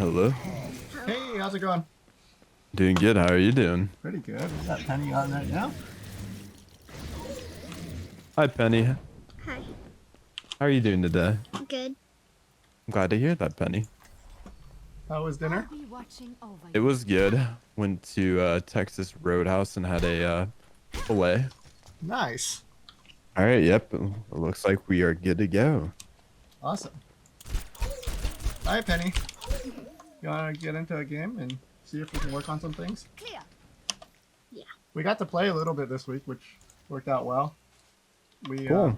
Hello. Hey, how's it going? Doing good. How are you doing? Pretty good. Is that Penny on right now? Hi, Penny. How Hi. are you doing today? Good. I'm glad to hear that, Penny. How was dinner? It was good. Went to Texas Roadhouse and had a filet. Nice. All right. Yep. It looks like we are good to go. Awesome. Hi, Penny. You want to get into a game and see if we can work on some things? Clear. Yeah. We got to play a little bit this week, which worked out well. Cool.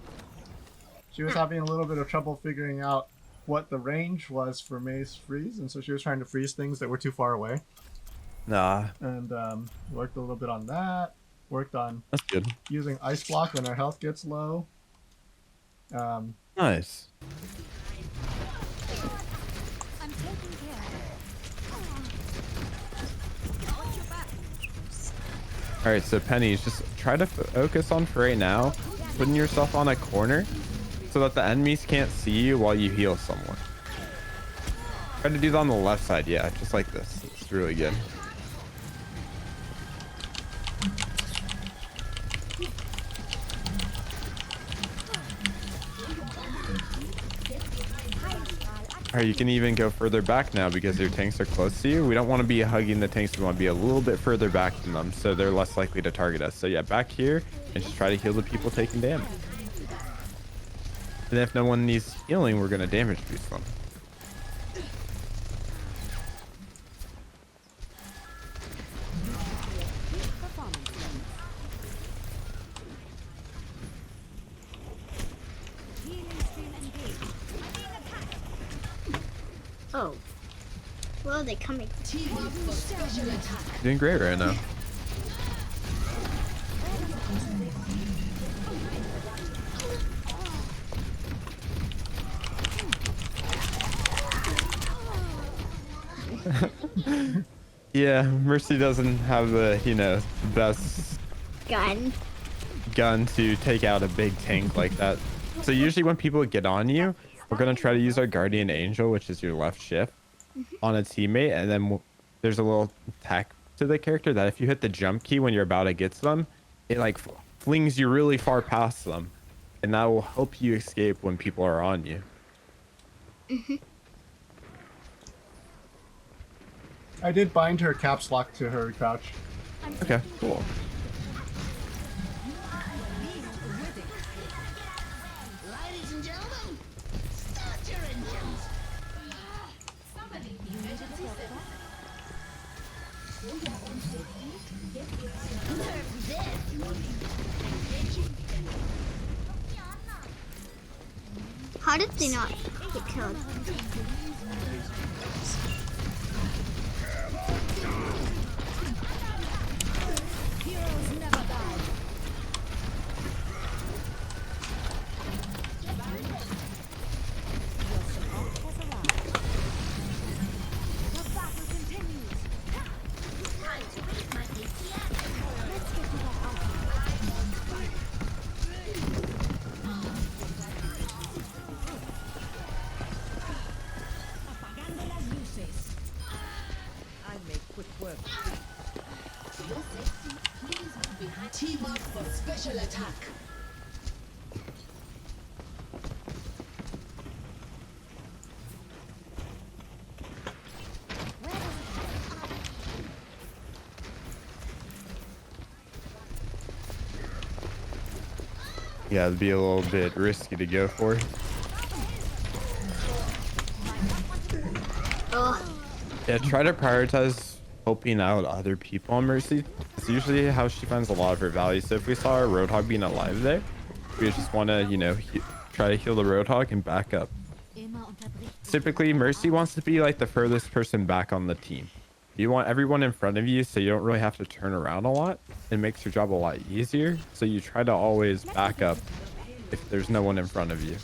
She was having a little bit of trouble figuring out what the range was for May's freeze, and so she was trying to freeze things that were too far away. Nah, And worked a little bit on that. Worked on that's good. using Ice Block when her health gets low. Nice. I'm taking care All right. So Penny, just try to focus on for right now, putting yourself on a corner so that the enemies can't see you while you heal someone. Try to do that on the left side. Yeah, just like this. It's really good. All right, you can even go further back now because your tanks are close to you. We don't want to be hugging the tanks. We want to be a little bit further back from them so they're less likely to target us. So yeah, back here and just try to heal the people taking damage. And if no one needs healing, we're going to damage boost them. Oh. Well, they coming. Doing great right now. Yeah, Mercy doesn't have the, best gun to take out a big tank like that. So usually when people get on you, we're going to try to use our Guardian Angel, which is your left shift, on a teammate. And then there's a little tech to the character that if you hit the jump key when you're about to get to them, it like flings you really far past them. And that will help you escape when people are on you. I did bind her caps lock to her crouch. Okay, cool. Ladies and gentlemen, start your engines. How did they not get killed? Team up for special attack. Yeah, it'd be a little bit risky to go for. Oh. Yeah, try to prioritize helping out other people on Mercy. It's usually how she finds a lot of her value. So if we saw our Roadhog being alive there, we just want to, try to heal the Roadhog and back up. Typically, Mercy wants to be like the furthest person back on the team. You want everyone in front of you so you don't really have to turn around a lot. It makes your job a lot easier. So you try to always back up if there's no one in front of you.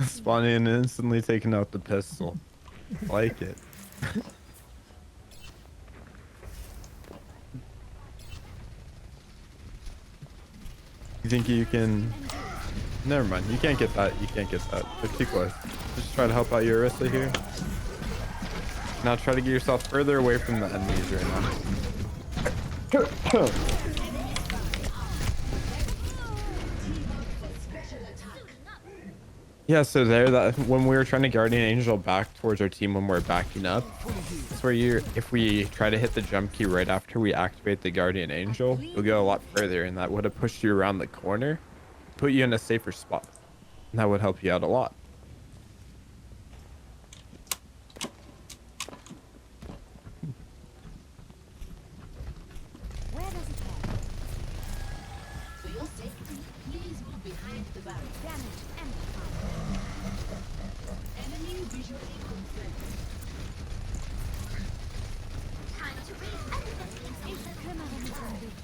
Spawning and instantly taking out the pistol. Like it. You think you can? Never mind. You can't get that. You can't get that. They're too close. Just try to help out your Orisa here. Now try to get yourself further away from the enemies right now. Yeah, so there, that when we were trying to Guardian Angel back towards our team when we're backing up, that's where if we try to hit the jump key right after we activate the Guardian Angel, you'll go a lot further, and that would have pushed you around the corner, put you in a safer spot. And that would help you out a lot. Where does it head? For your safety, please move behind the barrier. Damage and Enemy visually confirmed. Time to raise evidence. ich kümmere mich um dich.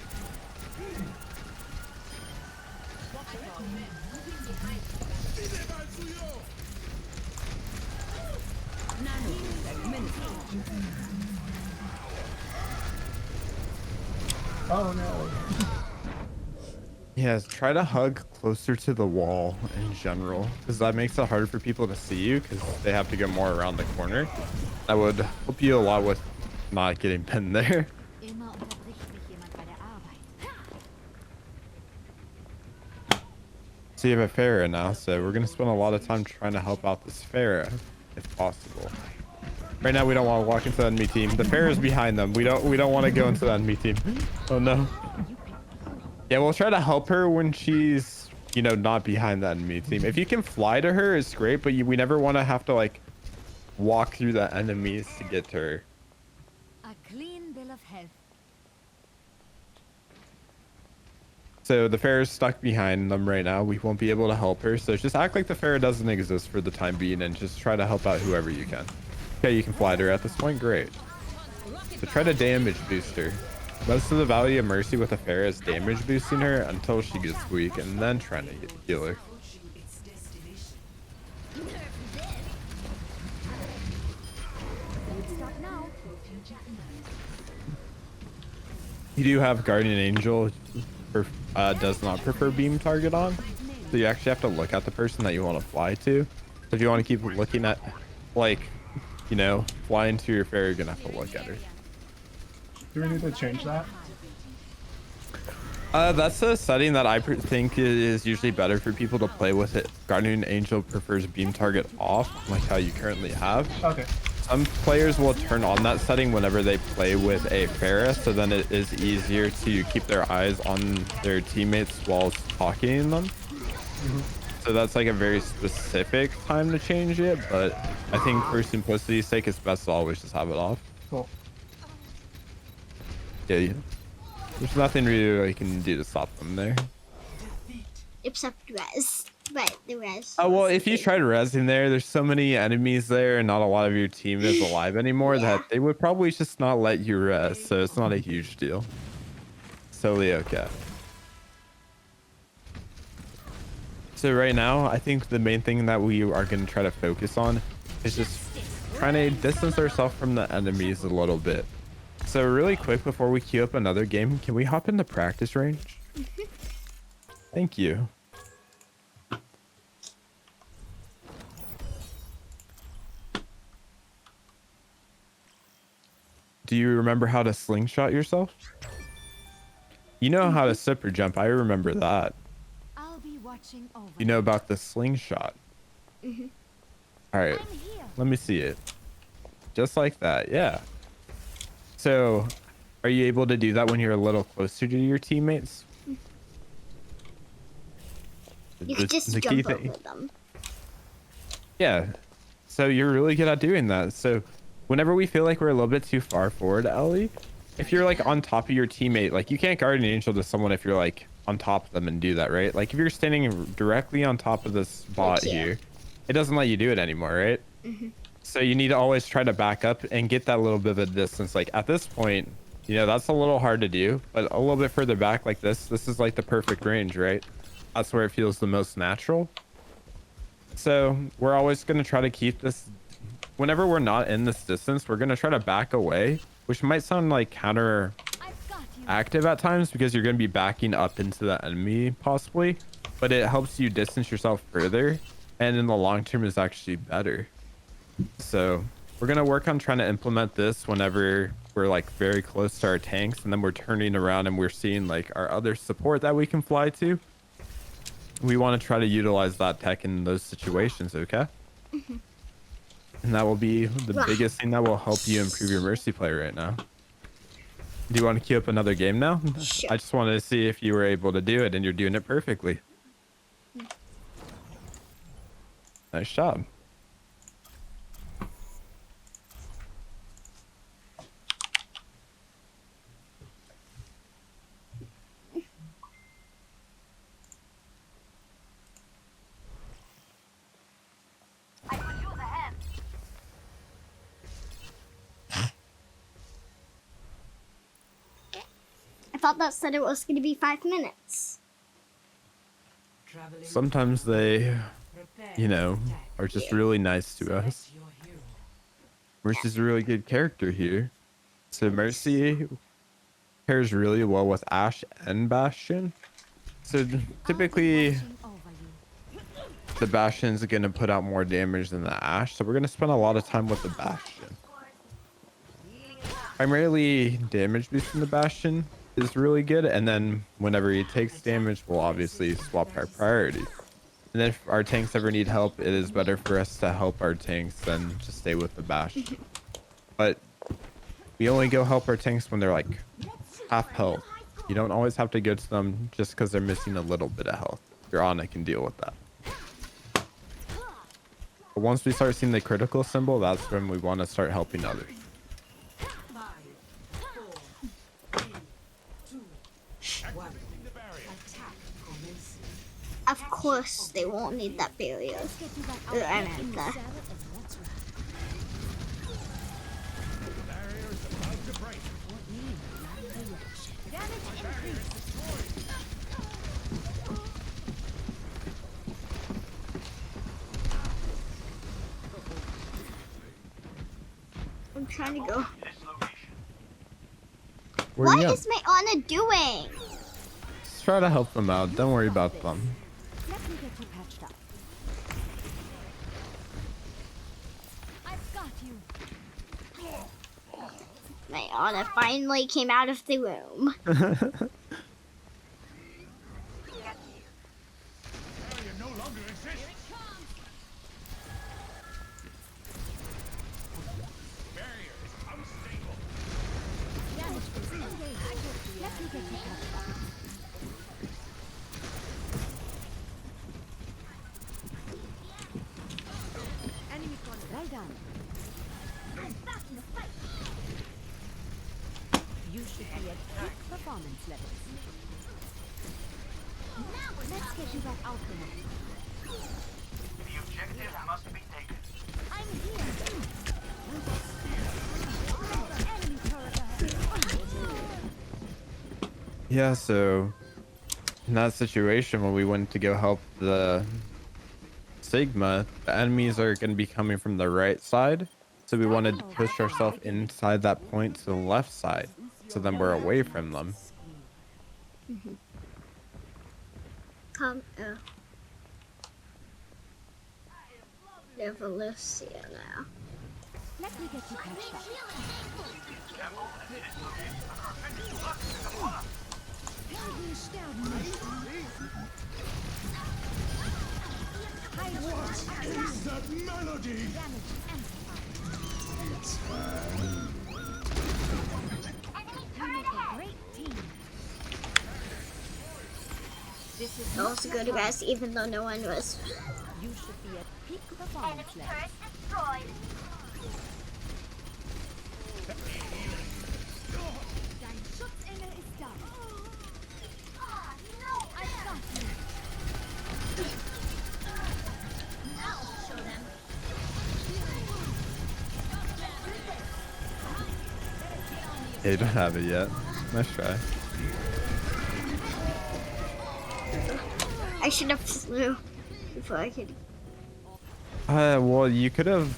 Oh no. Yes, try to hug closer to the wall in general, because that makes it harder for people to see you because they have to go more around the corner. That would help you a lot with not getting pinned there. Immer unterbricht mich jemand bei der Arbeit. So you have a Pharah now, so we're gonna spend a lot of time trying to help out this Pharah, if possible. Right now we don't want to walk into the enemy team. The Pharah is behind them. We don't want to go into the enemy team. Oh no. Yeah, we'll try to help her when she's, you know, not behind the enemy team. If you can fly to her, it's great, but we never want to have to like walk through the enemies to get to her. A clean bill of health. So the Pharah is stuck behind them right now. We won't be able to help her. So just act like the Pharah doesn't exist for the time being and just try to help out whoever you can. Okay, you can fly to her at this point. Great. So try to damage boost her. Most of the value of Mercy with a Pharah is damage boosting her until she gets weak and then trying to heal her. Stop now. You do have Guardian Angel, does not prefer beam target on. So you actually have to look at the person that you want to fly to. So if you want to keep looking at, like, you know, flying to your Pharah, you're going to have to look at her. Do we need to change that? That's a setting that I think is usually better for people to play with it. Guardian Angel prefers beam target off, like how you currently have. Okay. Some players will turn on that setting whenever they play with a Pharah, so then it is easier to keep their eyes on their teammates while talking to them. So that's like a very specific time to change it, but I think for simplicity's sake, it's best to always just have it off. Cool. Yeah, there's nothing really you can do to stop them there. Except res. But the res. Oh, well, if you tried resing there's so many enemies there and not a lot of your team is alive anymore that they would probably just not let you res, so it's not a huge deal. Totally okay. So right now, I think the main thing that we are going to try to focus on is just trying to distance ourselves from the enemies a little bit. So really quick before we queue up another game, can we hop into practice range? Thank you. Do you remember how to slingshot yourself? You know how to super jump. I remember that. I'll be watching over. You know about the slingshot. All right, I'm here. let me see it. Just like that, yeah. So, are you able to do that when you're a little closer to your teammates? You could just jump over them. Yeah. So you're really good at doing that. So whenever we feel like we're a little bit too far forward, Ellie, if you're like on top of your teammate, like you can't Guardian Angel to someone if you're like on top of them and do that, right? Like if you're standing directly on top of this bot here, it doesn't let you do it anymore, right? So you need to always try to back up and get that little bit of a distance. Like at this point, you know, that's a little hard to do, but a little bit further back like this is like the perfect range, right? That's where it feels the most natural. So we're always going to try to keep this. Whenever we're not in this distance, we're going to try to back away, which might sound like counteractive I've got you. at times because you're going to be backing up into the enemy possibly, but it helps you distance yourself further, and in the long term is actually better. So we're going to work on trying to implement this whenever we're like very close to our tanks, and then we're turning around and we're seeing like our other support that we can fly to. We want to try to utilize that tech in those situations, okay? And that will be the biggest thing that will help you improve your Mercy play right now. Do you want to queue up another game now? Sure. I just wanted to see if you were able to do it, and you're doing it perfectly. Nice job. I thought that said it was going to be 5 minutes. Sometimes they, you know, are just really nice to us. Mercy's a really good character here. So Mercy pairs really well with Ashe and Bastion. So typically Watching over you. the Bastion's gonna put out more damage than the Ashe, so we're gonna spend a lot of time with the Bastion. Primarily damage boosting the Bastion is really good, and then whenever he takes damage, we'll obviously swap our priorities. And if our tanks ever need help, it is better for us to help our tanks than just stay with the Bastion. But we only go help our tanks when they're like half health. You don't always have to go to them just because they're missing a little bit of health. Your Ana can deal with that. But once we start seeing the critical symbol, that's when we want to start helping others. Of course, they won't need that barrier. I mean, the I'm trying to go. Where What you at? is my Ana doing? Just try to help them out. Don't worry about them. Let me get you patched up. I've got you. My Ana finally came out of the room. Damage boost engaged. Let me get you patched up. Enemy corner. Well done. You should be at peak performance levels. Let's get you back out there. The objective must be taken. I'm here. Enemy turret ahead. Yeah, so in that situation when we went to go help the Sigma, the enemies are going to be coming from the right side. So we wanted to push ourselves inside that point to the left side. So then we're away from them. Come, Never Lucia now. Let me get you patched up. Helden sterben nicht. High ward. That melody! Damage amplified. You make a great team. This is Also go to rest even though no one was. You should be at peak performance levels. Dein Schutzengel ist da. I've got you. Yeah, you don't have it yet. Nice try. I should have flew before I could Well, you could have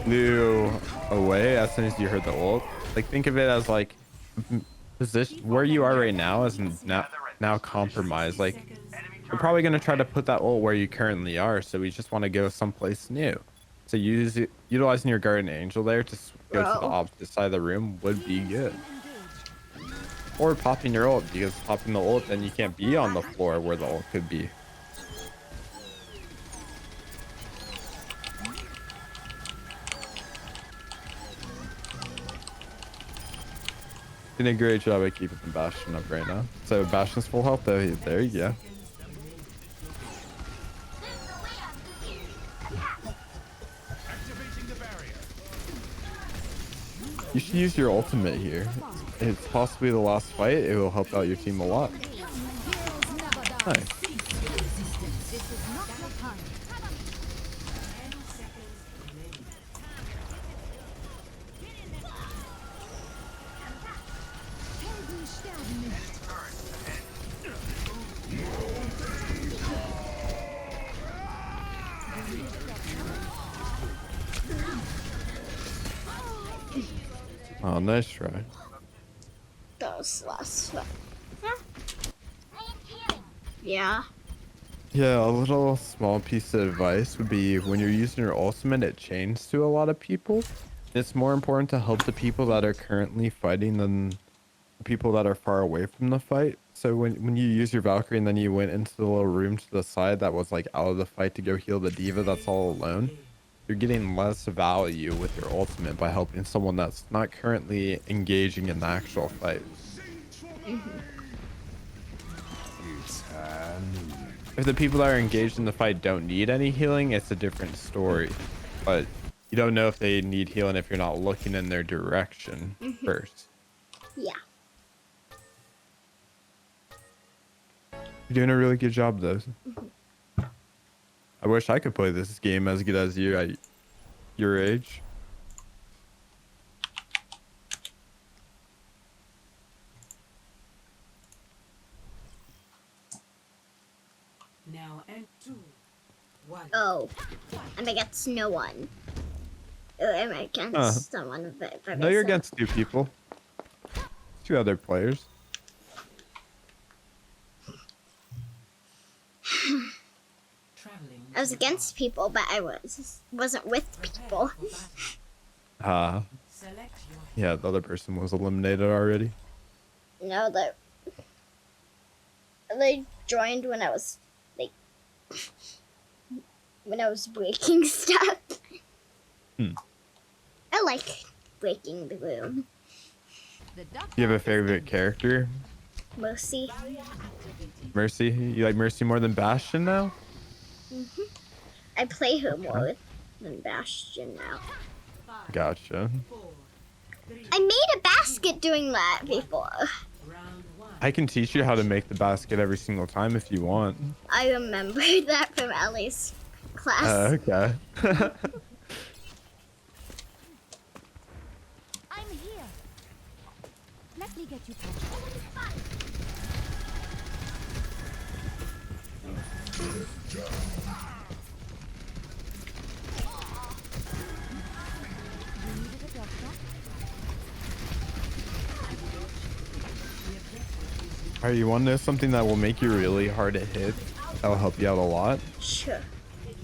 flew away as soon as you heard the ult. Like, think of it as like position where you are right now is now compromised. Like, you're probably gonna try to put that ult where you currently are, so we just want to go someplace new. So utilizing your guardian angel there to go to the Bro. opposite side of the room would be good. Or popping your ult, because popping the ult, then you can't be on the floor where the ult could be. Doing a great job at keeping the Bastion up right now. So Bastion's full health though. There you go. You should use your ultimate here. It's possibly the last fight. It will help out your team a lot. Nice. This is not your time. Helden sterben nicht. Oh, nice try. That was last one. Yeah. Yeah, a little small piece of advice would be when you're using your ultimate, it chains to a lot of people. It's more important to help the people that are currently fighting than the people that are far away from the fight. So when you use your Valkyrie and then you went into the little room to the side that was like out of the fight to go heal the diva that's all alone, you're getting less value with your ultimate by helping someone that's not currently engaging in the actual fight. If the people that are engaged in the fight don't need any healing, it's a different story. But you don't know if they need healing if you're not looking in their direction first. Yeah. You're doing a really good job, though. I wish I could play this game as good as you at your age. Now and 2, 1. Oh. I'm against no one. Oh, I'm against someone. But No, you're against two people. Two other players. Traveling. I was against people, but I wasn't with people. Select your Yeah, the other person was eliminated already. No, that they joined when I was like when I was breaking stuff. I like breaking the room. The doctor Do you have a favorite character? Mercy. Mercy? You like Mercy more than Bastion now? I play her more than Bastion now. Gotcha. 4, 3, I made a basket doing that before. round 1. I can teach you how to make the basket every single time if you want. I remembered that from Ellie's class. Okay. I'm here. Let me get you touched. You needed a doctor? Alright, you want to know something that will make you really hard to hit? That will help you out a lot. Sure.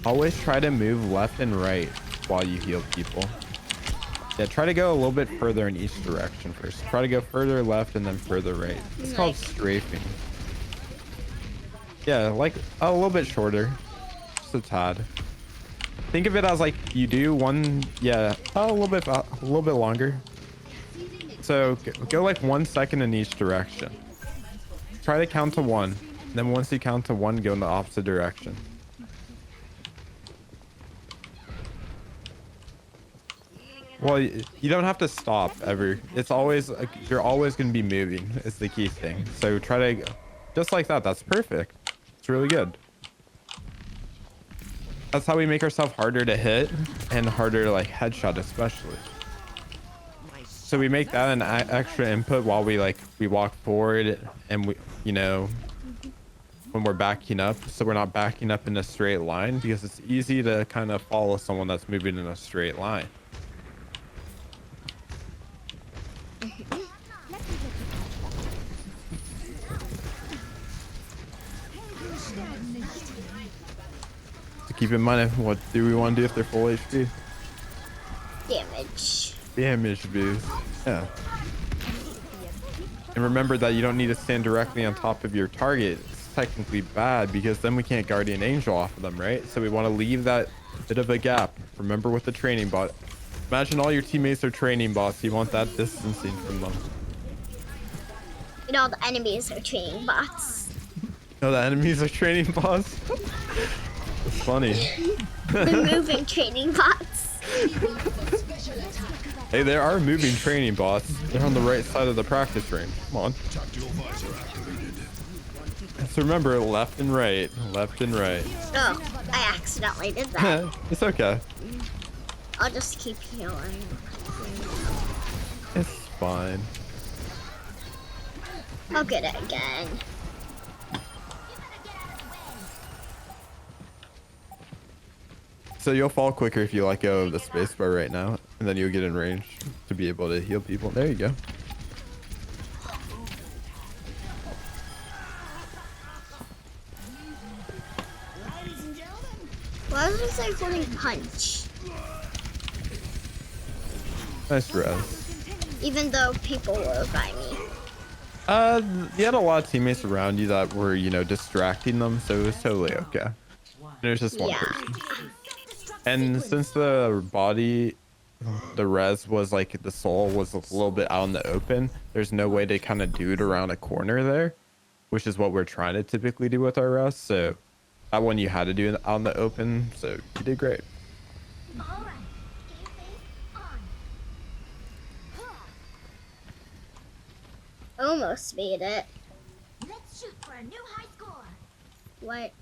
Always try to move left and right while you heal people. Yeah, try to go a little bit further in each direction first. Try to go further left and then further right. It's called strafing. Yeah, like a little bit shorter. Just a tad. Think of it as like you do one, yeah, a little bit longer. So go like 1 second in each direction. Try to count to 1. Then once you count to 1, go in the opposite direction. Well, you don't have to stop ever. It's always like, you're always going to be moving. Is the key thing. So try to just like that. That's perfect. It's really good. That's how we make ourselves harder to hit and harder to like headshot, especially. So we make that an extra input while we walk forward and we, you know, when we're backing up, so we're not backing up in a straight line, because it's easy to kind of follow someone that's moving in a straight line. Let me get you patched up. So keep in mind, what do we want to do if they're full HP? Damage. Damage boost. Yeah. And remember that you don't need to stand directly on top of your target. It's technically bad because then we can't Guardian Angel off of them, right? So we want to leave that bit of a gap. Remember with the training bot. Imagine all your teammates are training bots. You want that distancing from them. You know, the enemies are training bots. No, the enemies are training bots. It's funny. The moving training bots. Hey, there are moving training bots. They're on the right side of the practice ring. Come on. So remember, left and right. Left and right. Oh, I accidentally did that. It's okay. I'll just keep healing. It's fine. I'll get it again. So you'll fall quicker if you let go of the spacebar right now, and then you'll get in range to be able to heal people. There you go. Why was I holding punch? Nice res. Even though people were by me. You had a lot of teammates around you that were, you know, distracting them, so it was totally okay. There's just one Yeah. person. And since the body, the res was like the soul was a little bit out in the open, there's no way to kind of do it around a corner there, which is what we're trying to typically do with our res. So that one you had to do out in the open, so you did great. Almost made it. Let's shoot for a new high score. What?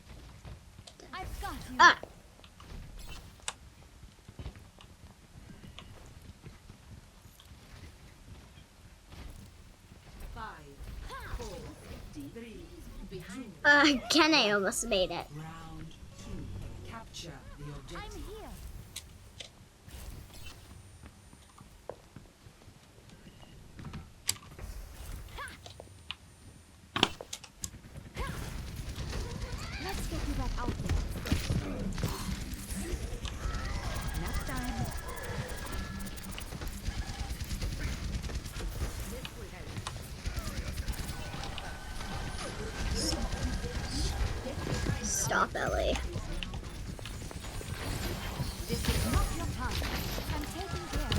I've got you. Ah! Again, I almost made it. Round 2. Capture the I'm objective. here. Let's get you back out there. Next time. Stop, Ellie. This is not your time. I'm taking care of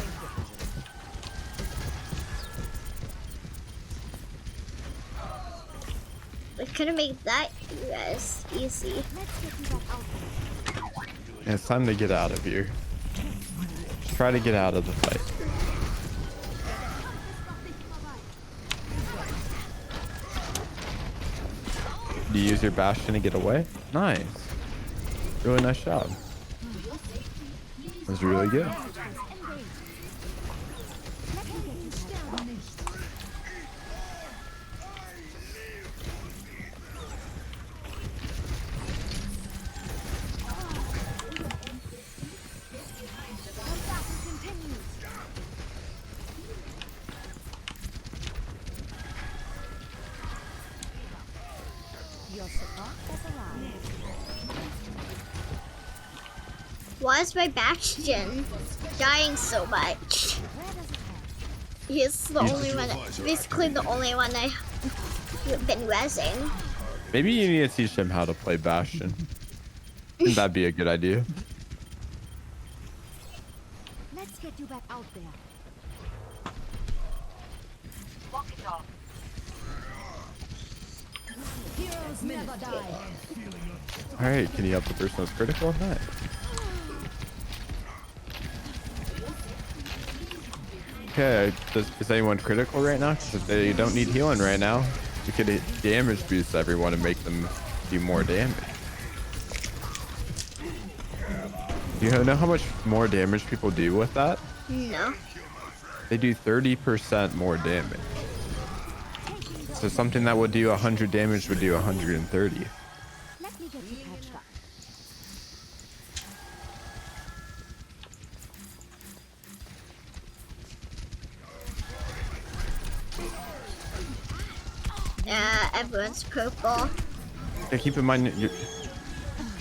it. We could have made that as easy. Let's get you back out there. It's time to get out of here. Try to get out of the fight. Do you use your bastion to get away? Nice. Really nice job. That was really good. Let me get you down. The battle continues. Your support has arrived. Why is my Bastion dying so much? Where does it have? He's the only one, basically the only one I've been rezzing. Maybe you need to teach him how to play Bastion. Think that'd be a good idea. Let's get you back out there. Heroes never die. All right, can you help the person that's critical? Nice. Okay, is anyone critical right now? Because if they don't need healing right now, we could damage boost everyone and make them do more damage. You know how much more damage people do with that? No. They do 30% more damage. So something that would do 100 damage would do 130. Let me get you patched up. Yeah, everyone's purple. Yeah, keep in mind,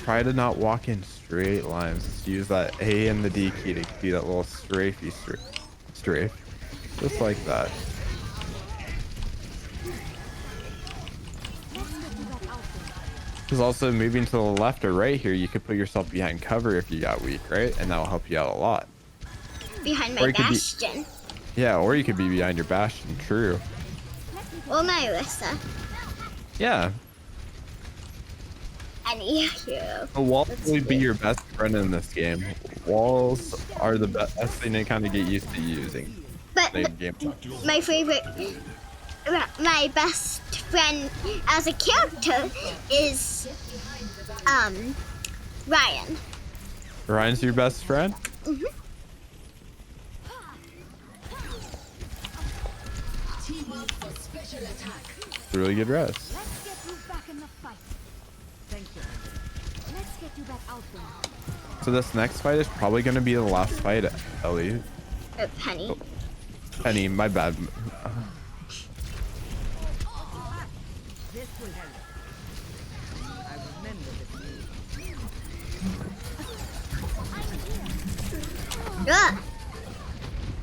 try to not walk in straight lines. Just use that A and the D key to do that little strafey strafe. Just like that. Because also moving to the left or right here, you could put yourself behind cover if you got weak, right? And that'll help you out a lot. Behind Or my you could be- bastion. Yeah, or you could be behind your bastion, true. Or my Orisa. Yeah, Any hero. a wall That's would be good. your best friend in this game. Walls are the best thing to kind of get used to using. But Same game. my favorite, my best friend as a character is, Ryan. Ryan's your best friend? Team up for special attack. It's a really good rest. Let's get you back in the fight. Thank you. Let's get you back out there. So this next fight is probably going to be the last fight, Ellie. Penny. Penny, my bad. This will help. I remember this. Ugh.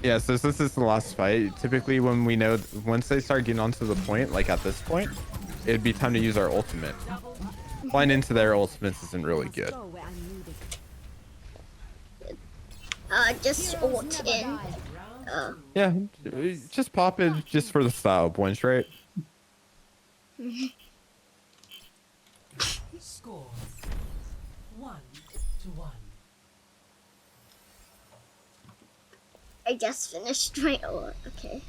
Yeah, so this is the last fight. Typically when we know, once they start getting onto the point, like at this point, it'd be time to use our ultimate. Flying into their ultimates isn't really good. Go where I'm needed. Just ult in. Yeah, just pop it just for the style points, right? Score 1-1. I just finished my ult. Okay.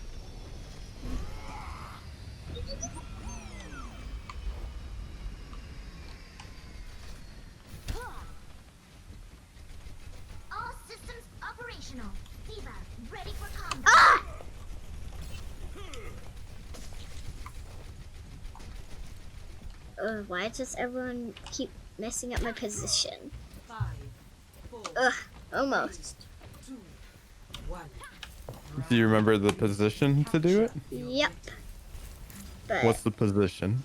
All systems operational. Diva, ready for combat. Ah! Why does everyone keep messing up my position? 5, 4, Ugh, almost. 2, 1. Do you remember the position to do it? Yep. But What's the position?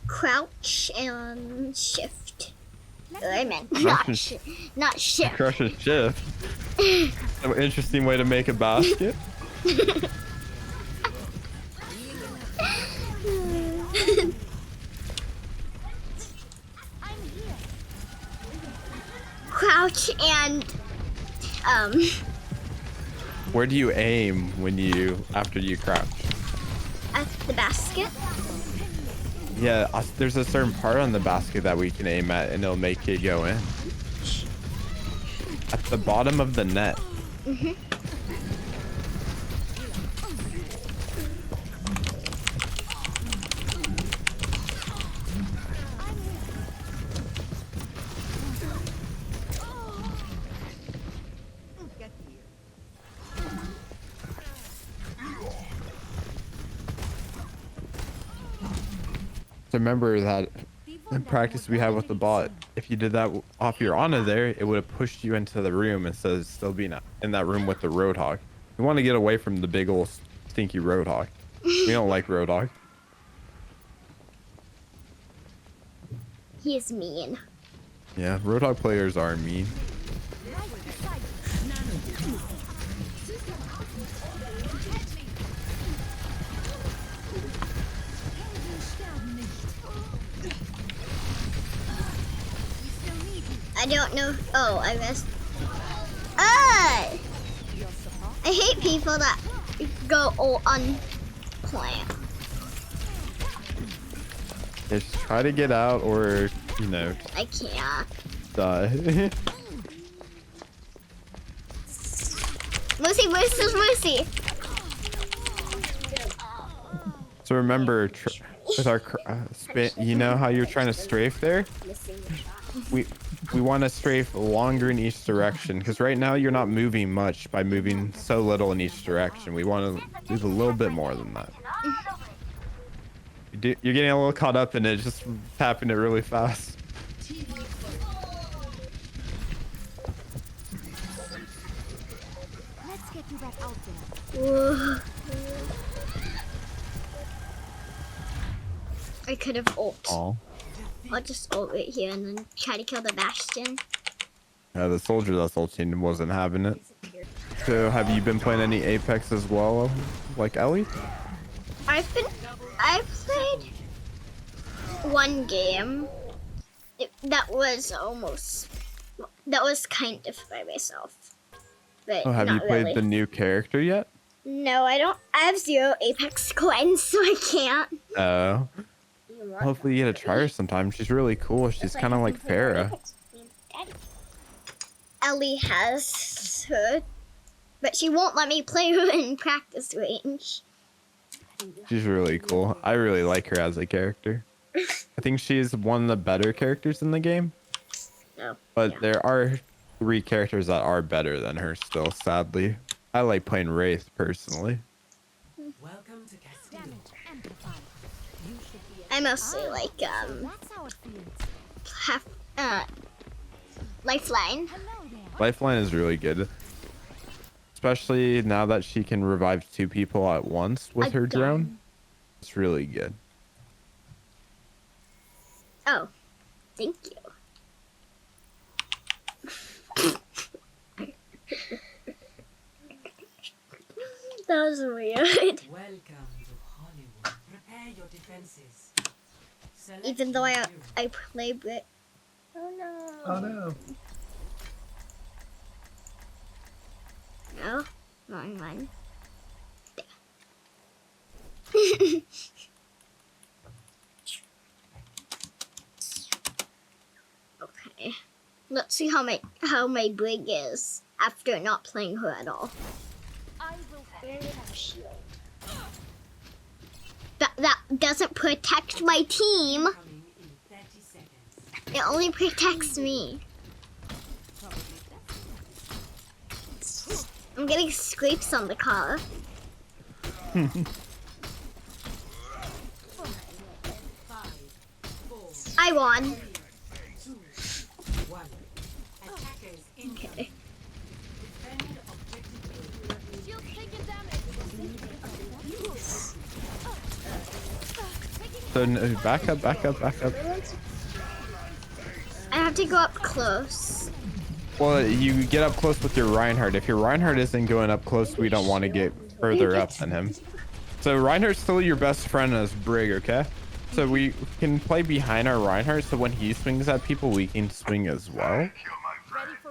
crouch and shift. I meant Crouch and not shift. Crush and shift. An interesting way to make a basket. Crouch and Where do you aim after you crouch? at the basket. Yeah, there's a certain part on the basket that we can aim at and it'll make it go in. At the bottom of the net. Get here. So remember that in practice we had with the bot, if you did that off your Ana there, it would have pushed you into the room instead of still being in that room with the Roadhog. You want to get away from the big old stinky Roadhog. We don't like Roadhog. He is mean. Yeah, Roadhog players are mean. I don't know. Oh, I missed. Ah! I hate people that go all unplanned. Just try to get out or, you know, I can't. die. Lucy versus Lucy. So remember, with our you know how you're trying to strafe there? We want to strafe longer in each direction because right now you're not moving much by moving so little in each direction. We want to move a little bit more than that. you're getting a little caught up in it, just tapping it really fast. Let's get you back out there. Whoa. I could have ult. Oh. I'll just ult right here and then try to kill the Bastion. Yeah, the soldier that's ulting wasn't having it. So have you been playing any Apex as well, like Ellie? I've played one game. That was kind of by myself. But Oh, have you not played really. the new character yet? No, I don't. I have 0 Apex coins, so I can't. Oh. Hopefully you get to try her sometime. She's really cool. She's kind of like Farah. Ellie has her, but she won't let me play her in practice range. She's really cool. I really like her as a character. I think she's one of the better characters in the game. No. But Yeah. there are 3 characters that are better than her still, sadly. I like playing Wraith personally. Welcome to Castile. Damage amplified. You should be I mostly like That's how it feels. half Lifeline. Hello there. Lifeline is really good. Especially now that she can revive 2 people at once with her Again. drone. It's really good. Oh, thank you. That was weird. Welcome to Hollywood. Prepare your defenses. Select Even though your hero. I play Brit. Oh no. Oh no. No, wrong one. Okay. Let's see how my Brig is after not playing her at all. I will barely have a shield. That doesn't protect my team. Coming in 30 seconds. It only protects me. I'm getting scrapes on the car. 5, 4, I won. 2, 1. Attackers incoming. Okay. Defend objective A. Shield taking damage. So back up, back up, back up. I have to go up close. Well, you get up close with your Reinhardt. If your Reinhardt isn't going up close, we don't want to get further up than him. So Reinhardt's still your best friend as Brig, okay? So we can play behind our Reinhardt, so when he swings at people, we can swing as well.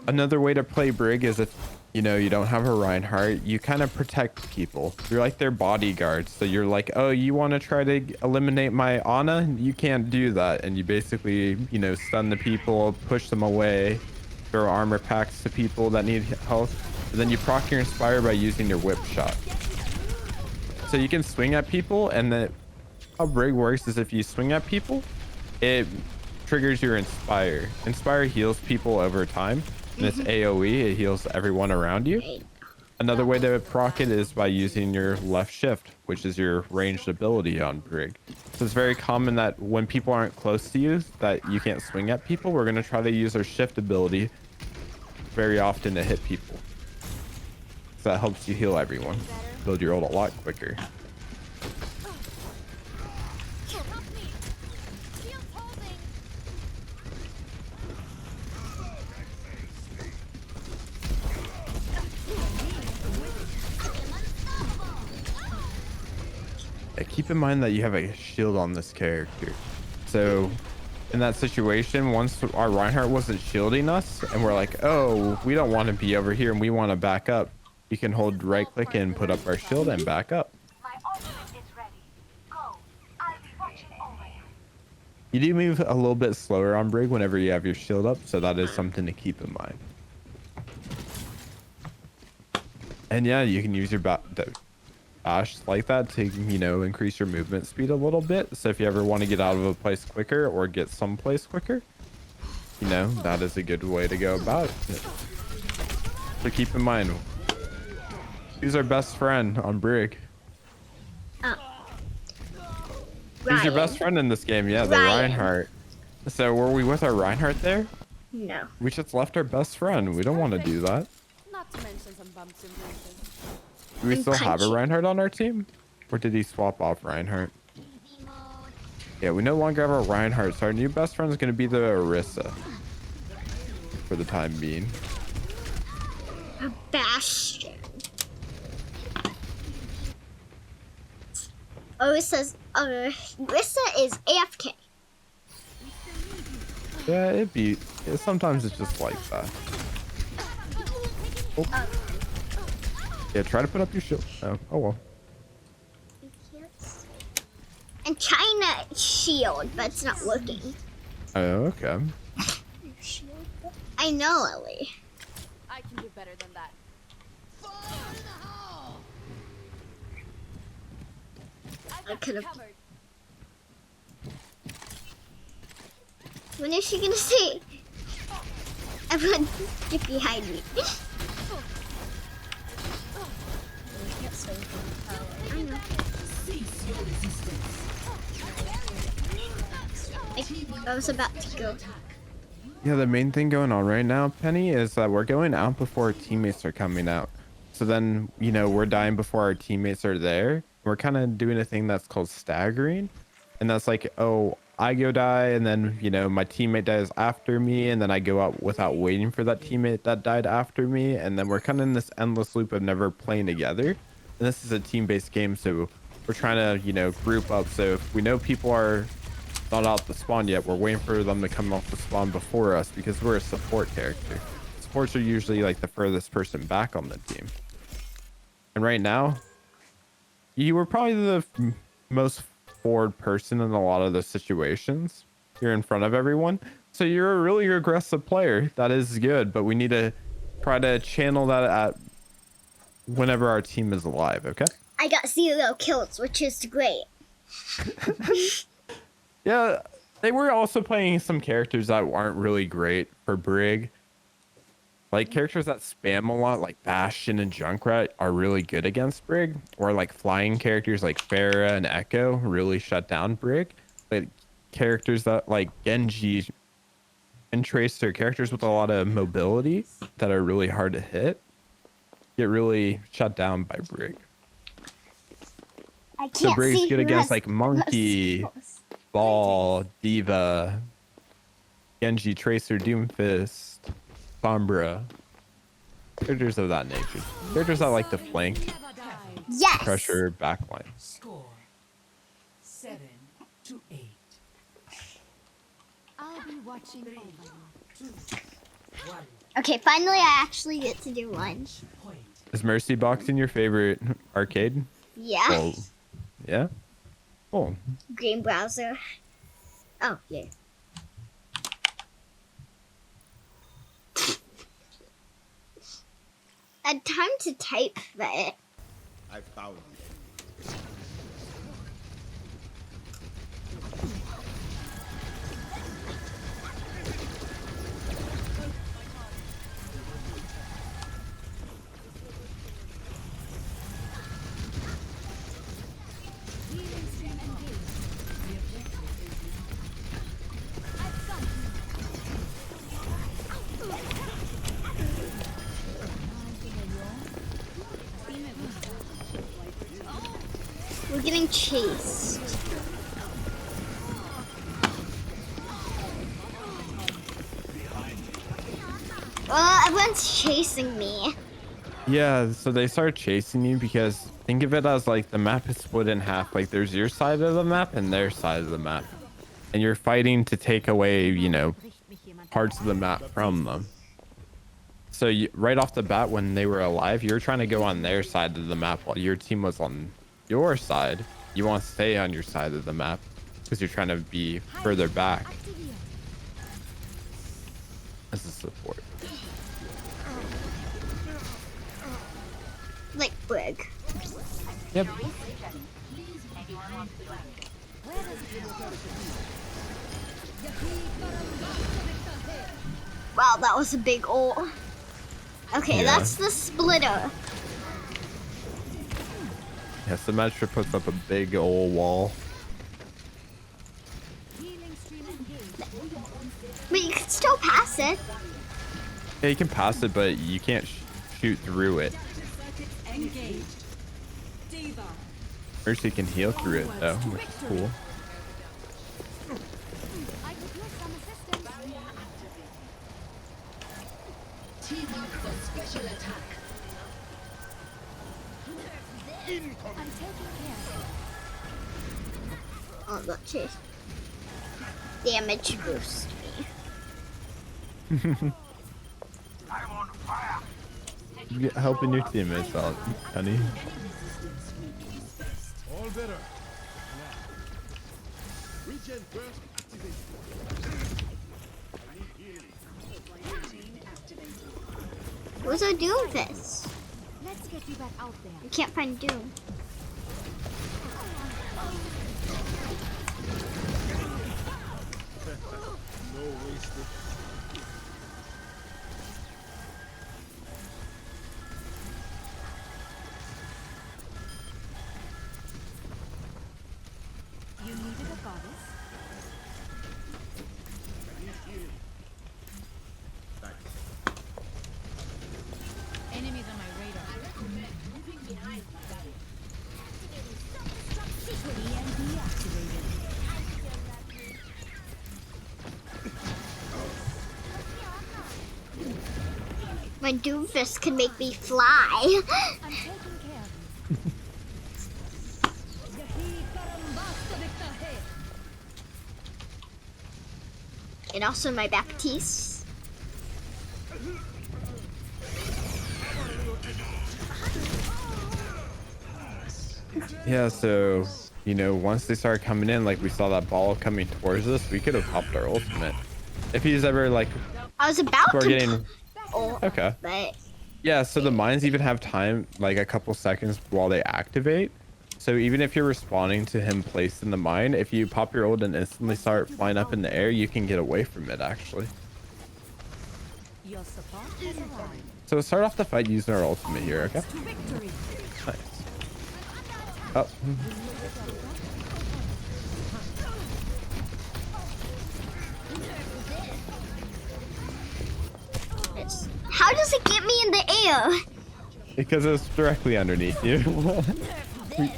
Another way to play Brig is if, you know, you don't have a Reinhardt, you kind of protect people. You're like their bodyguards. So you're like, oh, you want to try to eliminate my Ana? You can't do that. And you basically, you know, stun the people, push them away, throw armor packs to people that need health. And then you proc your Inspire by using your whip shot. So you can swing at people, and then how Brig works is if you swing at people, it triggers your Inspire. Inspire heals people over time, and it's AoE, it heals everyone around you. Another way to proc it is by using your left shift, which is your ranged ability on Brig. So it's very common that when people aren't close to you, that you can't swing at people. We're going to try to use our shift ability very often to hit people. So that helps you heal everyone. Build your ult a lot quicker. Help me. Shield's holding. Keep in mind that you have a shield on this character. So in that situation, once our Reinhardt wasn't shielding us and we're like, oh, we don't want to be over here and we want to back up, you can hold right click and put up our shield and back up. My ultimate is ready. Go. I'll be watching over you. You do move a little bit slower on Brig whenever you have your shield up, so that is something to keep in mind. And yeah, you can use your bash like that to, you know, increase your movement speed a little bit. So if you ever want to get out of a place quicker or get someplace quicker, you know, that is a good way to go about it. So keep in mind, who's our best friend on Brig? Who's your Ryan. best friend in this game? Yeah, the Ryan. Reinhardt. So were we with our Reinhardt there? No. We just left our best friend. We don't want to do that. Not to mention some bumps and bruises. Do we I'm still have a punchy. Reinhardt on our team? Or did he swap off Reinhardt? Easy mode. Yeah, we no longer have a Reinhardt, so our new best friend is going to be the Orisa. For the time being. A Bastion. Orisa is AFK. Yeah, sometimes it's just like that. Oh. Yeah, try to put up your shield. Oh well. I'm trying to shield, but it's not working. Oh, okay. I know, Ellie. I can do better than that. I've I got could you have. covered. When is she gonna say? Everyone, get behind me. I know. I was about to go. Yeah, the main thing going on right now, Penny, is that we're going out before our teammates are coming out. So then, you know, we're dying before our teammates are there. We're kind of doing a thing that's called staggering. And that's like, oh, I go die, and then, you know, my teammate dies after me, and then I go out without waiting for that teammate that died after me. And then we're kind of in this endless loop of never playing together. And this is a team-based game, so we're trying to, you know, group up. So if we know people are not out the spawn yet, we're waiting for them to come off the spawn before us because we're a support character. Supports are usually like the furthest person back on the team. And right now, you were probably the most forward person in a lot of those situations. You're in front of everyone. So you're a really aggressive player. That is good, but we need to try to channel that at whenever our team is alive, okay? I got 0 kills, which is great. Yeah, they were also playing some characters that aren't really great for Brig. Like characters that spam a lot, like Bastion and Junkrat, are really good against Brig. Or like flying characters like Pharah and Echo really shut down Brig. But characters that like Genji and Tracer, characters with a lot of mobility that are really hard to hit, get really shut down by Brig. I can't So Brig's see good who against has like Monkey, most. Ball, Diva, Genji, Tracer, Doomfist, Sombra. Characters of that nature. Characters that like to flank, Yes. pressure, backline. Score 7-8. I'll be watching over you. 1 Okay, finally I actually get to do one. point. Is Mercy Boxing your favorite arcade? Yeah. Well, yeah. Oh, Green browser. Oh, yeah. I had time to type that. I found you. Healing stream engaged. The objective is I've got you. We're getting chased. Everyone's chasing me. yeah. So they start chasing you because think of it as like the map is split in half. Like there's your side of the map and their side of the map, and you're fighting to take away, you know, parts of the map from them. So right off the bat, when they were alive, you're trying to go on their side of the map while your team was on your side. You want to stay on your side of the map because you're trying to be further back as a support. Like Brig. Yep. Wow, that was a big ult. Okay, Yeah. that's the splitter. Yeah, Symmetra puts up a big old wall. But you can still pass it. Yeah, you can pass it, but you can't shoot through it. Engaged. Diva. Mercy can heal through it though, which is cool. I could use some assistance. Team up for special attack. I'm taking care of Oh, look, chase. Damage boost me. Helping your teammates out, honey. All better. Regen burst activated. What's a Doomfist? Let's get you back out there. I can't find Doom. No wasted. You needed a goddess? Enemies on my radar. EMP activated. My Doomfist can make me fly. I'm taking care of you. And also my Baptiste. Yeah, so you know, once they started coming in, like we saw that ball coming towards us, we could have popped our ultimate. If he's ever like, I was about we're to. getting Oh, okay. but Yeah, so the mines even have time, like a couple seconds while they activate. So even if you're responding to him placed in the mine, if you pop your ult and instantly start flying up in the air, you can get away from it actually. Your support has arrived. So start off the fight using our ultimate here, okay? To victory. Nice. Oh. how does it get me in the air? Because it's directly underneath you.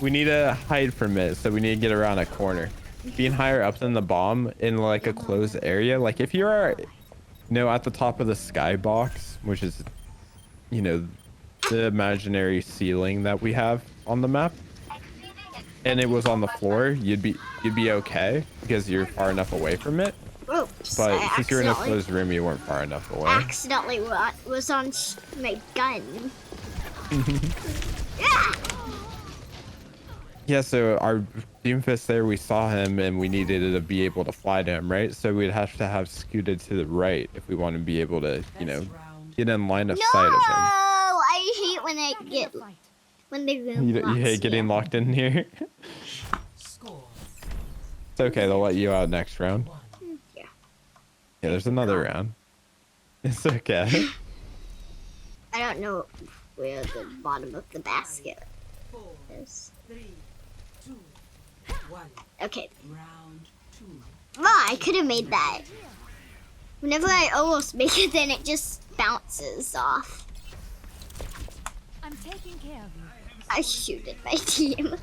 we need to hide from it, so we need to get around a corner. Being higher up than the bomb in like a closed area, like if you are, you know, at the top of the skybox, which is, you know, the imaginary ceiling that we have on the map, and it was on the floor, you'd be okay because you're far enough away from it. Oops, But I since you're in a accidentally, closed room, you weren't far enough away. accidentally was on my gun. Yeah. Yeah, so our Doomfist there, we saw him and we needed to be able to fly to him, right? So we'd have to have scooted to the right if we want to be able to, you know, get in line of No, sight of him. I hate when I get when they room You hate getting locked in here? Score It's okay, they'll let you out next round. 1. Yeah, there's another round. It's okay. I don't know where the bottom of the basket 4, is. 3, 2, 1. Okay. Round 2. Well, I could have made that. Whenever I almost make it, then it just bounces off. I'm taking care of you. I shoot at my team.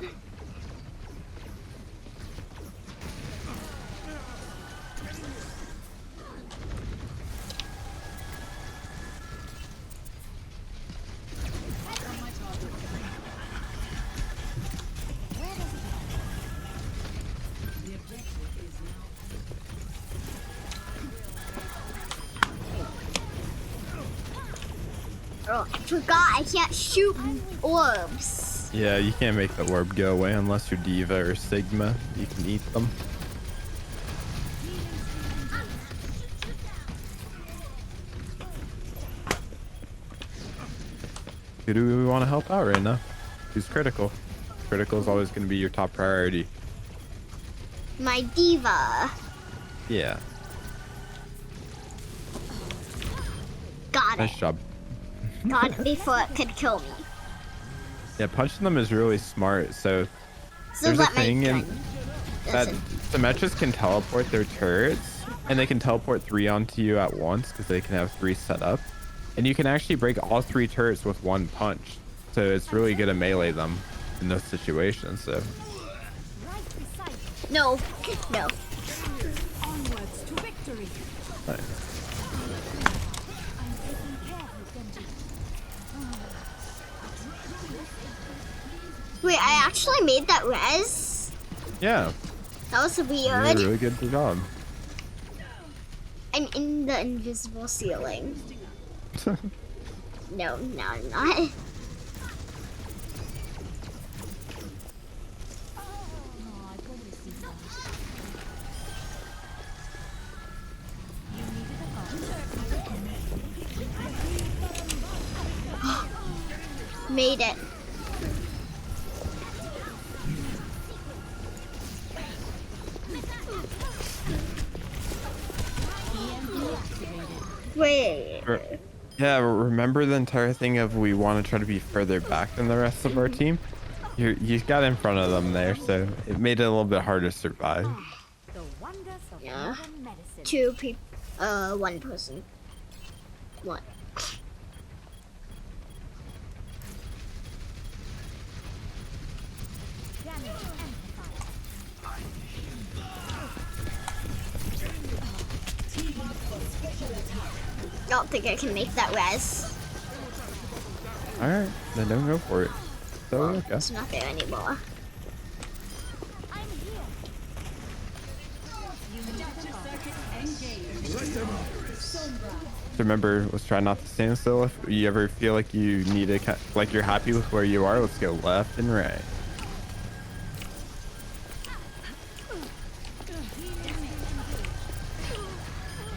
The objective is now Oh, I forgot I can't shoot orbs. Yeah, you can't make the orb go away unless you're Diva or Sigma. You can eat them. Who do we want to help out right now? Who's critical? Critical is always going to be your top priority. My diva. Yeah, Got nice it. job. Got it before it could kill me. Yeah, punching them is really smart. So So there's a let my thing in gun that doesn't. Symmetras can teleport their turrets and they can teleport 3 onto you at once because they can have 3 set up, and you can actually break all 3 turrets with 1 punch. So it's really good to melee them in those situations. So No, no. Onwards to victory. nice. I'm taking care of you, Genji. Wait, I actually made that res? Yeah, That was you did weird. a really good job. I'm in the invisible ceiling. No, I'm not. No, I've already seen that. You needed a guard. Made it. Wait. Yeah, remember the entire thing of we want to try to be further back than the rest of our team? You got in front of them there, so it made it a little bit harder to survive. The wonders of Yeah. modern medicine. 2 people. 1 person. 1. Damage amplified. Don't think I can make that res. All right, then don't go for it. So okay. It's not there anymore. I'm here. Remember, let's try not to stand still. If you ever feel like you need to, like you're happy with where you are, let's go left and right.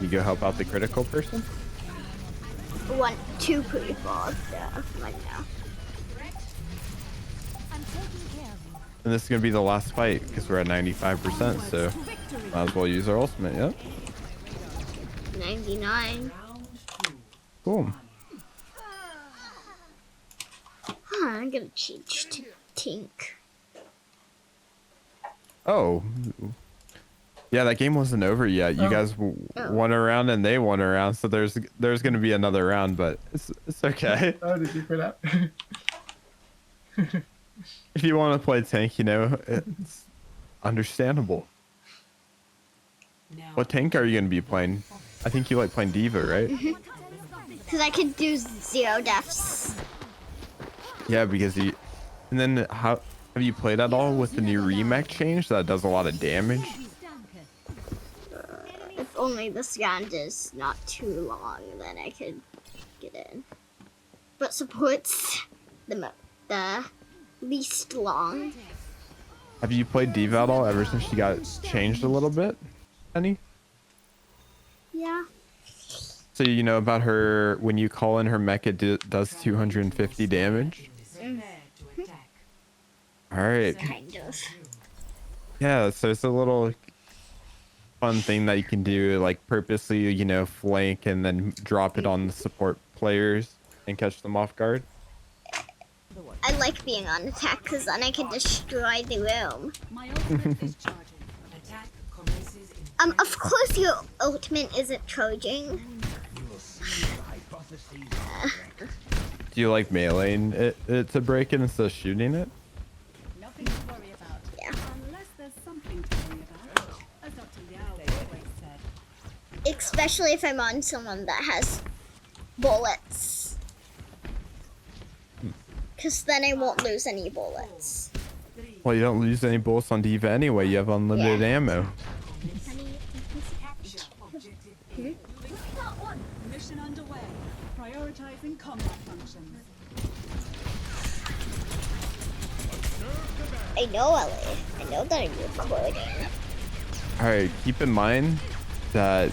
You go help out the critical person. 2 people there right now. I'm taking care of you. And this is gonna be the last fight because we're at 95%. So To victory. might as well use our ultimate. Yep. 99. Round 2. Cool. I'm gonna change to Tink. Oh. Yeah, that game wasn't over yet. You guys won a round and they won a round, so there's gonna be another round, but it's okay. Oh, did you quit out? If you want to play tank, you know, it's understandable. Now What tank are you gonna be playing? I think you like playing Diva, right? Because I can do 0 deaths. Yeah, because you. And then how have you played at all with the new remake change that does a lot of damage? If only this round is not too long, then I could get in. But supports the least long. Have you played Diva at all ever since she got changed a little bit, Penny? Yeah. So you know about her when you call in her mech, it does 250 damage. prepare to attack. All right. Kind of. Yeah, so it's a little fun thing that you can do, like purposely, you know, flank and then drop it on the support players and catch them off guard. I like being on attack because then I can destroy the room. My ultimate is charging. Attack commences in Of course your ultimate isn't charging. Do you like meleeing it to break it instead of shooting it? Nothing to worry about. Yeah. Unless there's something to worry about. As Dr. Liao always said. Especially if I'm on someone that has bullets. Because then I won't lose any bullets. Well, you don't lose any bullets on Diva anyway. You have unlimited ammo. capture objective A. Mission underway. Prioritizing combat functions. I know, Ellie. I know that I'm recording. All right, keep in mind that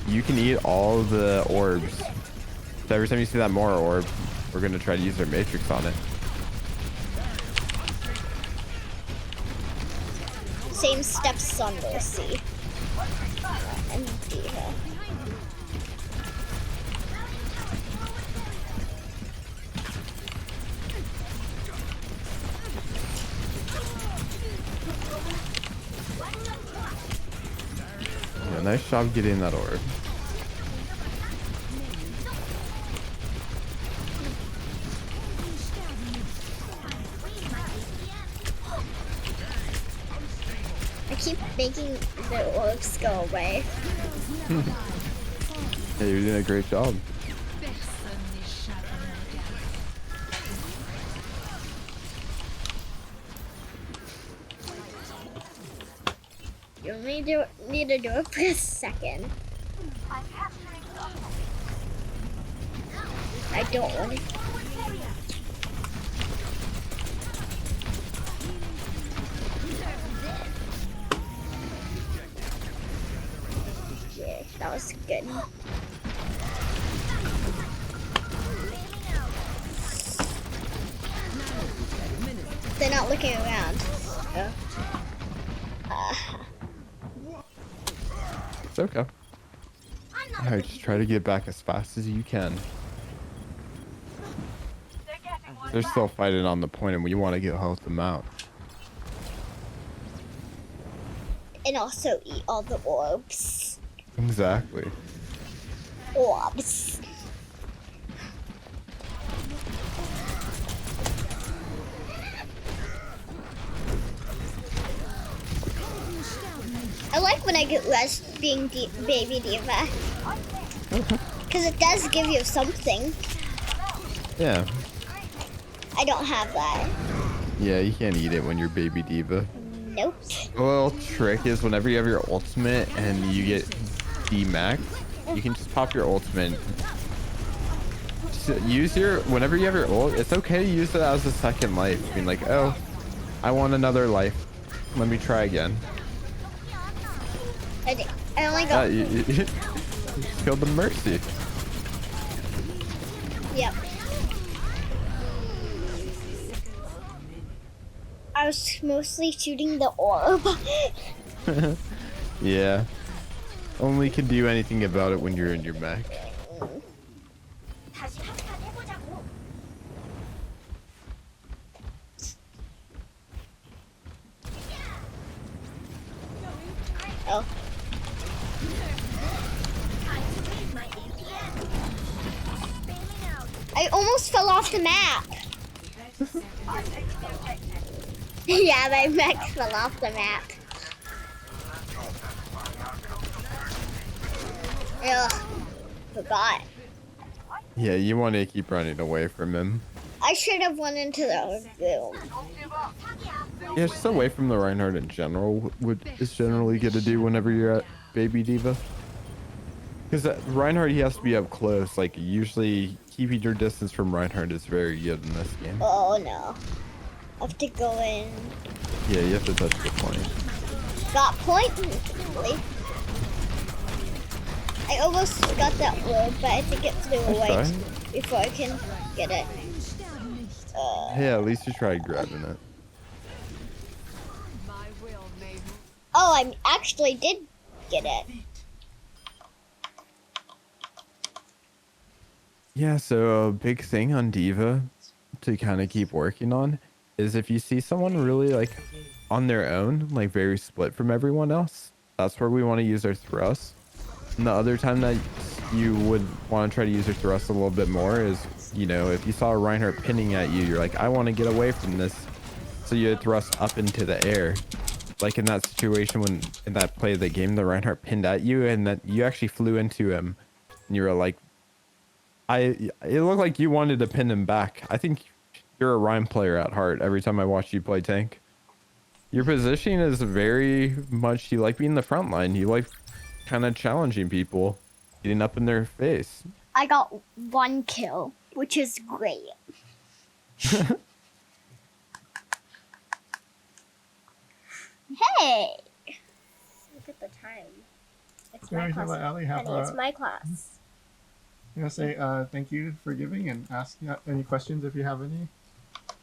you can eat all the orbs. So every time you see that more orb, we're gonna try to use our matrix on it. Same steps on Lucy. And Diva. Yeah, Nice job getting that orb. I keep making the orbs go away. Yeah, you're doing a great job. You only need to do it for a second. I don't want to. Yeah, that was good. They're not looking around. Oh. It's okay. Alright, just try to get back as fast as you can. They're still fighting on the point and we want to go help them out. And also eat all the orbs. Exactly. Orbs. I like when I get less being baby diva. Because it does give you something. Yeah. I don't have that. Yeah, you can't eat it when you're baby diva. Nope. A little trick is whenever you have your ultimate and you get demaxed, you can just pop your ultimate. Just use your, whenever you have your ult, it's okay to use it as a second life. Being like, oh, I want another life. Let me try again. I only got. You just killed the Mercy. Yep. I was mostly shooting the orb. Yeah. Only can do anything about it when you're in your mech. 다시 한판 해보자고. Oh. Time to raise my APM. Bailing out. I almost fell off the map. Yeah, my mech fell off the map. Ugh. Forgot. Yeah, you want to keep running away from him. I should have went into the room. Yeah, just away from the Reinhardt in general is generally good to do whenever you're at baby diva. Because Reinhardt, he has to be up close. Like, usually keeping your distance from Reinhardt is very good in this game. Oh no. I have to go in. Yeah, you have to touch the point. Got point? Really? I almost got that orb, but I think it flew away Okay. before I can get it. Hey, at least you tried grabbing it. Oh, I actually did get it. Yeah, so a big thing on Diva to kind of keep working on is if you see someone really like on their own, like very split from everyone else, that's where we want to use our thrust. And the other time that you would want to try to use your thrust a little bit more is, you know, if you saw a Reinhardt pinning at you, you're like, I want to get away from this. So you thrust up into the air. Like in that situation when in that play of the game, the Reinhardt pinned at you and that you actually flew into him and you were like, it looked like you wanted to pin him back. I think you're a Rhyme player at heart every time I watch you play tank. Your positioning is very much, you like being the front line. You like kind of challenging people, getting up in their face. I got 1 kill, which is great. Hey! Look at the time. It's Yeah, my we class. have Ali have Pennie, it's my class. I'm gonna say thank you for giving and ask any questions if you have any,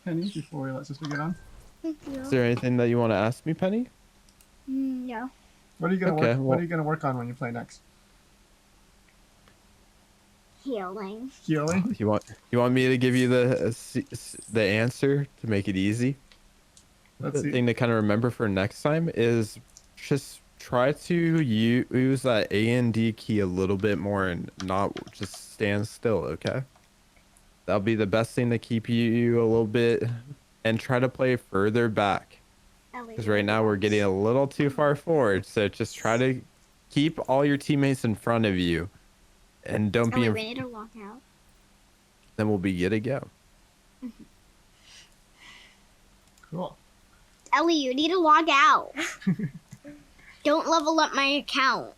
Penny, before we let Sister get on. Is there anything that you want to ask me, Penny? No. What are you gonna Okay, work? well- What are you gonna work on when you play next? Healing. Healing. You want me to give you the answer to make it easy? Let's The see. thing to kind of remember for next time is just try to use that A and D key a little bit more and not just stand still, okay? That'll be the best thing to keep you a little bit, and try to play further back. Because right now we're getting a little too far forward, so just try to keep all your teammates in front of you, and don't be. We need to walk out. Then we'll be good to go. Cool. Ellie, you need to log out. Don't level up my account.